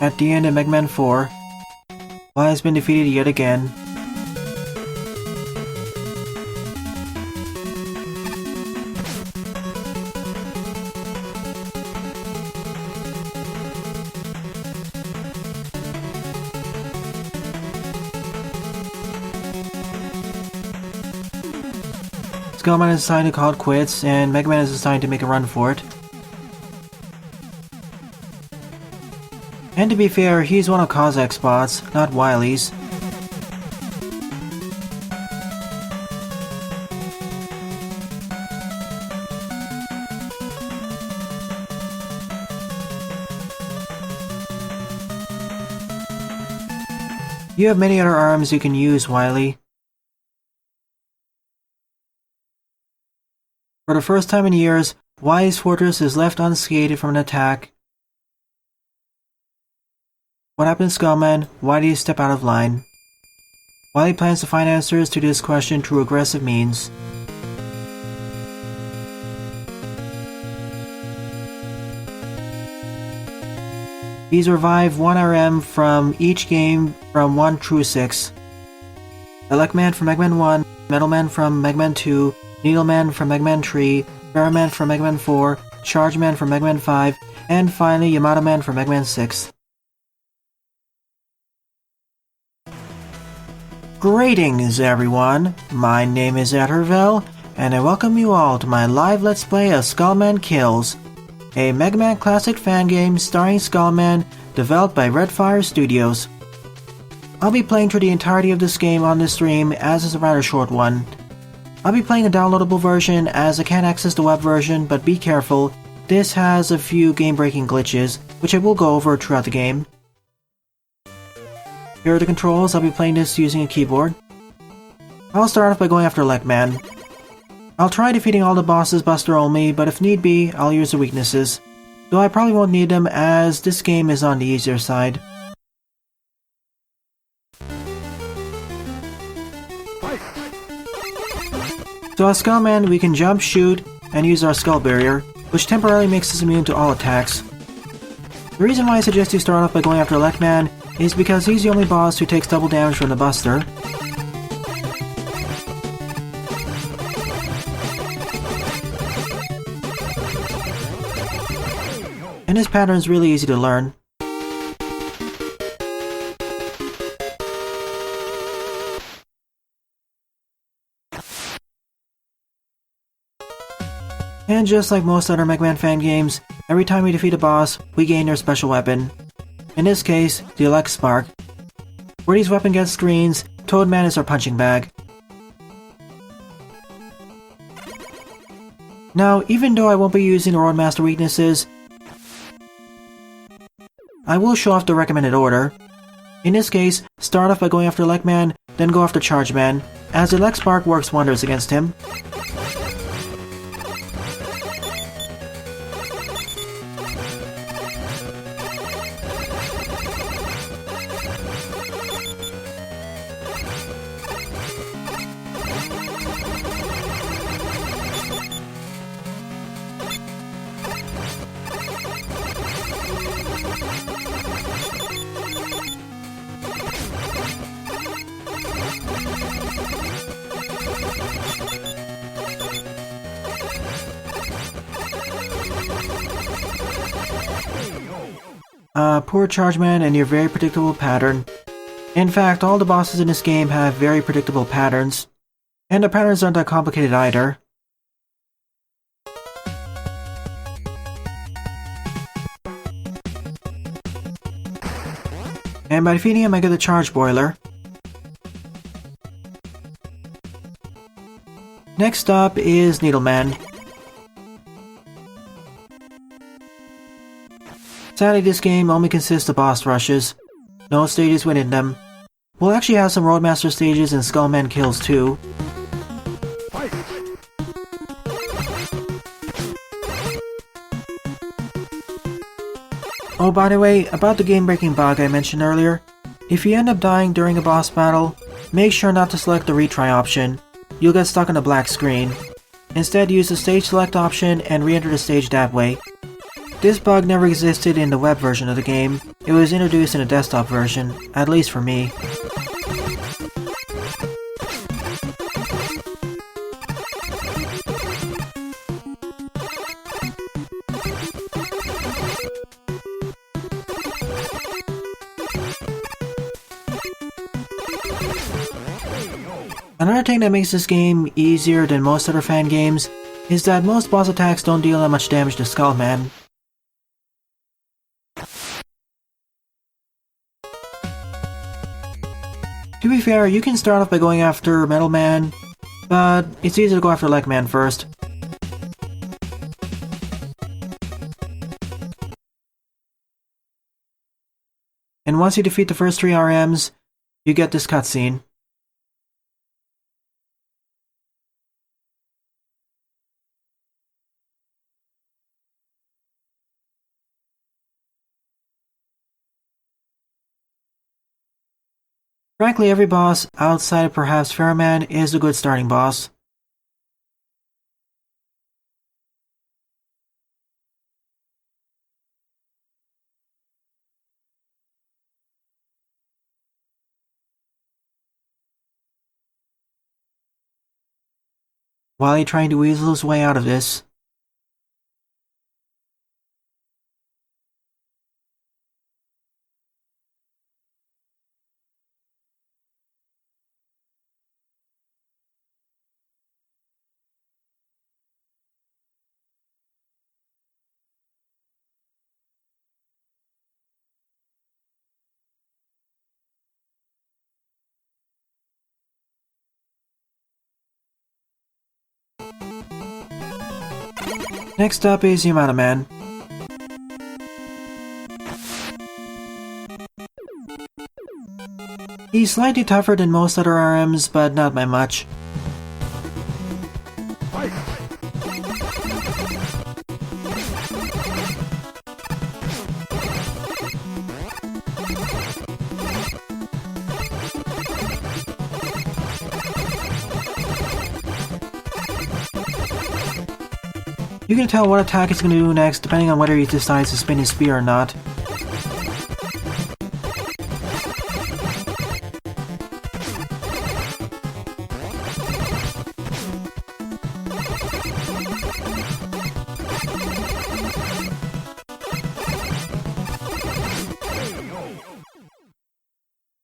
At the end of Mega Man 4, Y has been defeated yet again. Skullman is decided to call it quits, and Mega Man is decided to make a run for it. And to be fair, he's one of Kozak's spots, not Wily's. You have many other arms you can use, Wily. For the first time in years, Wily's fortress is left unscathed from an attack. What happened to Skullman? Why did he step out of line? Wily plans to find answers to this question through aggressive means. He's revived 1 RM from each game from 1 through 6. Elecman from Mega Man 1, Metalman from Mega Man 2, Needleman from Mega Man 3, Barrowman from Mega Man 4, Chargeman from Mega Man 5, and finally Yamato Man from Mega Man 6. Greetings everyone, my name is Etterville, and I welcome you all to my live Let's Play of Skullman Kills, a Mega Man classic fan game starring Skullman, developed by Redfire Studios. I'll be playing through the entirety of this game on this stream, as it's a rather short one. I'll be playing a downloadable version as I can't access the web version, but be careful, this has a few game-breaking glitches, which I will go over throughout the game. Here are the controls. I'll be playing this using a keyboard. I'll start off by going after Elecman. I'll try defeating all the bosses Buster only, but if need be, I'll use the weaknesses. Though I probably won't need them as this game is on the easier side. So as Skullman, we can jump, shoot, and use our Skull Barrier, which temporarily makes us immune to all attacks. The reason why I suggest you start off by going after Elecman is because he's the only boss who takes double damage from the Buster. And his pattern is really easy to learn. And just like most other Mega Man fan games, every time we defeat a boss, we gain their special weapon. In this case, the Elect Spark. Where these weapons get screens, Toadman is our punching bag. Now, even though I won't be using the Roadmaster weaknesses, I will show off the recommended order. In this case, start off by going after Elecman, then go after Chargeman, as the Elect Spark works wonders against him. Poor Chargeman and your very predictable pattern. In fact, all the bosses in this game have very predictable patterns. And the patterns aren't that complicated either. And by defeating him, I get the Charge Boiler. Next up is Needleman. Sadly, this game only consists of boss rushes. No stages within them. We'll actually have some Roadmaster stages and Skullman kills too. Oh, by the way, about the game-breaking bug I mentioned earlier, if you end up dying during a boss battle, make sure not to select the retry option. You'll get stuck on a black screen. Instead, use the stage select option and re-enter the stage that way. This bug never existed in the web version of the game. It was introduced in the desktop version, at least for me. Another thing that makes this game easier than most other fan games is that most boss attacks don't deal that much damage to Skullman. To be fair, you can start off by going after Metalman, but it's easier to go after Legman first. And once you defeat the first 3 RMs, you get this cutscene. Frankly, every boss, outside of perhaps Fairman, is a good starting boss. Wily trying to weasel his way out of this. Next up is Metalman. He's slightly tougher than most other RMs, but not by much. You can tell what attack he's going to do next depending on whether he decides to spin his spear or not.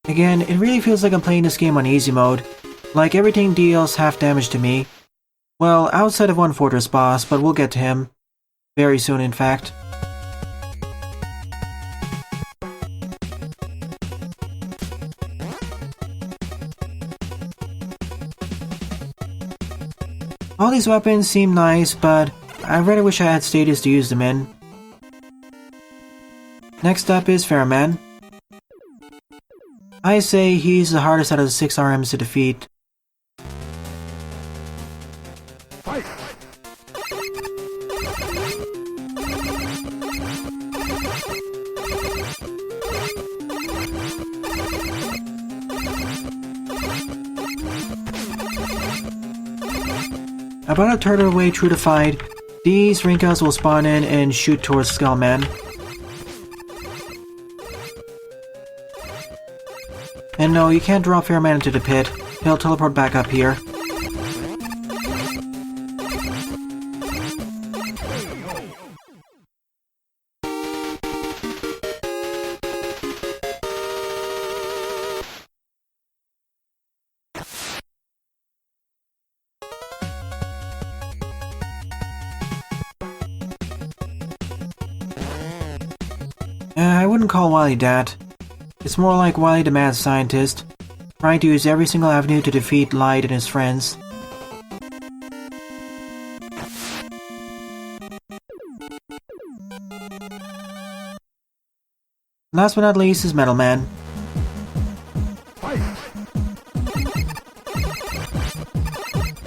Again, it really feels like I'm playing this game on easy mode. Like everything deals half damage to me. Well, outside of one fortress boss, but we'll get to him. Very soon, in fact. All these weapons seem nice, but I really wish I had status to use them in. Next up is Fairman. I say he's the hardest out of the 6 RMs to defeat. About a third of the way through the fight, these Rinkas will spawn in and shoot towards Skullman. And no, you can't drop Fairman into the pit. He'll teleport back up here. I wouldn't call Wily that. It's more like Wily the mad scientist, trying to use every single avenue to defeat Light and his friends. Last but not least is Metalman.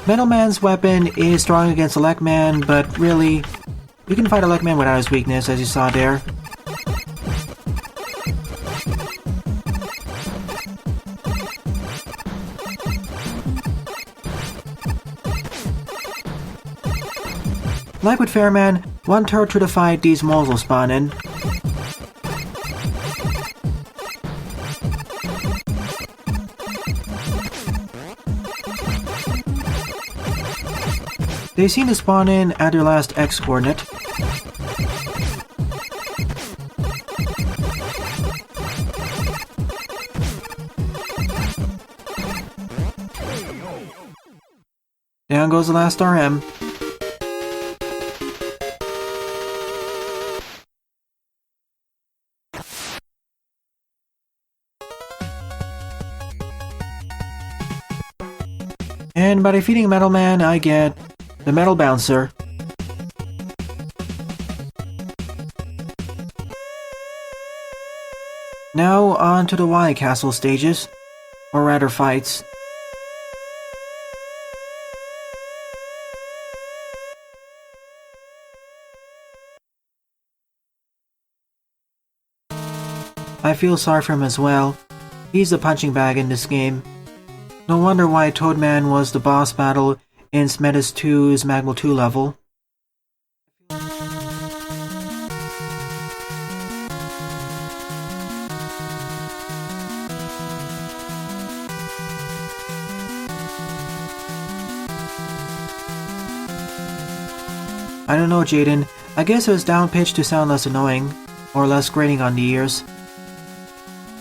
Metalman's weapon is strong against Electman, but really, you can fight Electman without his weakness, as you saw there. Like with Fairman, One turret to the fight these moles will spawn in. They seem to spawn in at their last X coordinate. Down goes the last RM. And by defeating Metalman, I get the Metal Bouncer. Now on to the Y Castle stages, or rather fights. I feel sorry for him as well. He's the punching bag in this game. No wonder why Toadman was the boss battle in Smetis 2's Magma 2 level. I don't know, Jaden. I guess it was down-pitched to sound less annoying, or less grating on the ears.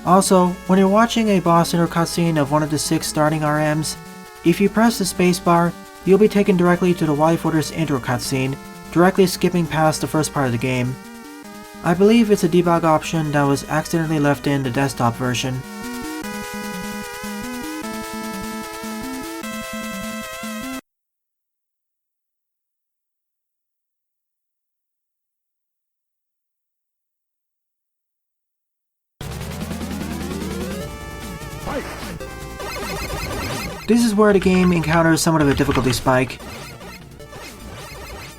Also, when you're watching a boss intro cutscene of one of the 6 starting RMs, if you press the spacebar, you'll be taken directly to the Y-Fortress intro cutscene, directly skipping past the first part of the game. I believe it's a debug option that was accidentally left in the desktop version. This is where the game encounters somewhat of a difficulty spike.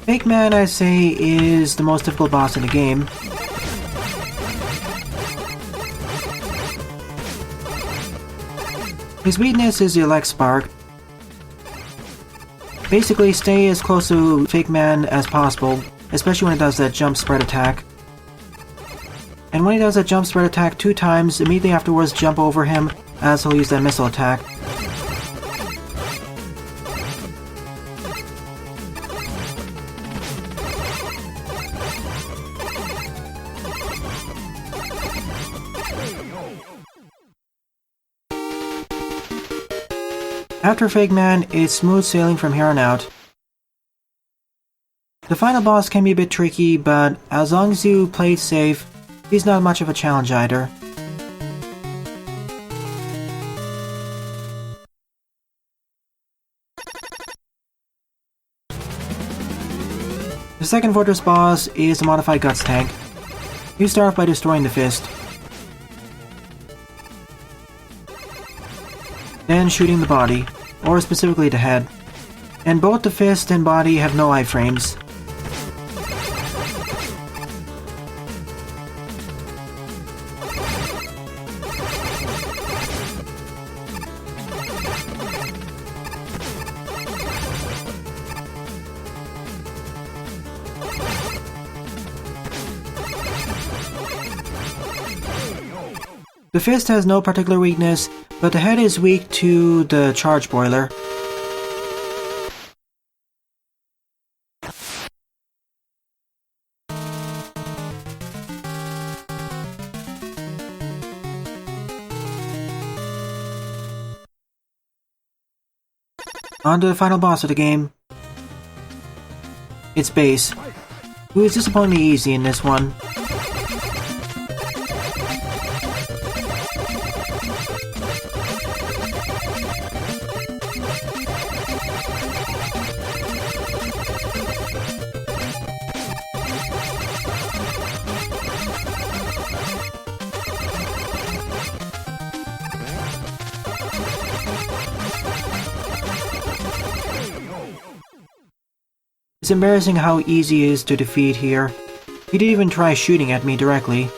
Fake Man, I'd say, is the most difficult boss in the game. His weakness is the Elect Spark. Basically, stay as close to Fake Man as possible, especially when it does that jump spread attack. And when he does that jump spread attack 2 times, immediately afterwards jump over him as he'll use that missile attack. After Fake Man, it's smooth sailing from here on out. The final boss can be a bit tricky, but as long as you play it safe, he's not much of a challenge either. The second fortress boss is the modified Guts tank. You start off by destroying the fist, then shooting the body, or specifically the head. And both the fist and body have no iframes. The fist has no particular weakness, but the head is weak to the charge boiler. On to the final boss of the game. It's Base, who is disappointingly easy in this one. It's embarrassing how easy he is to defeat here. He didn't even try shooting at me directly.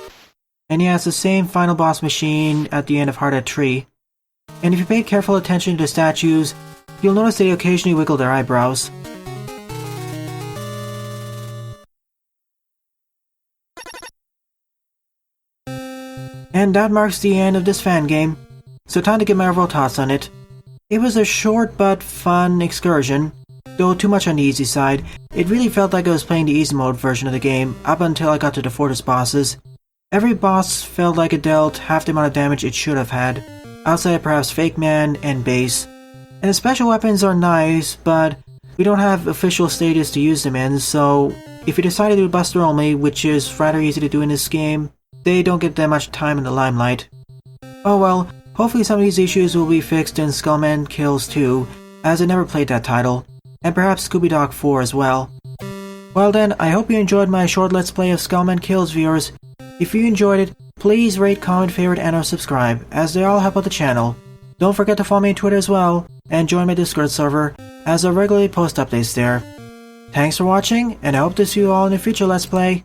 And he has the same final boss machine at the end of Hearted Tree. And if you pay careful attention to the statues, you'll notice they occasionally wiggle their eyebrows. And that marks the end of this fan game, so time to get my overall thoughts on it. It was a short but fun excursion, though too much on the easy side. It really felt like I was playing the easy mode version of the game up until I got to the fortress bosses. Every boss felt like it dealt half the amount of damage it should have had, outside of perhaps Fake Man and Base. And the special weapons are nice, but we don't have official status to use them in, so if you decide to do Buster only, which is rather easy to do in this game, they don't get that much time in the limelight. Oh well, hopefully some of these issues will be fixed in Skullman Kills 2, as I never played that title, and perhaps Scooby Dog 4 as well. Well then, I hope you enjoyed my short Let's Play of Skullman Kills, viewers. If you enjoyed it, please rate, comment, favorite, and or subscribe, as they all help out the channel. Don't forget to follow me on Twitter as well, and join my Discord server, as I regularly post updates there. Thanks for watching, and I hope to see you all in a future Let's Play.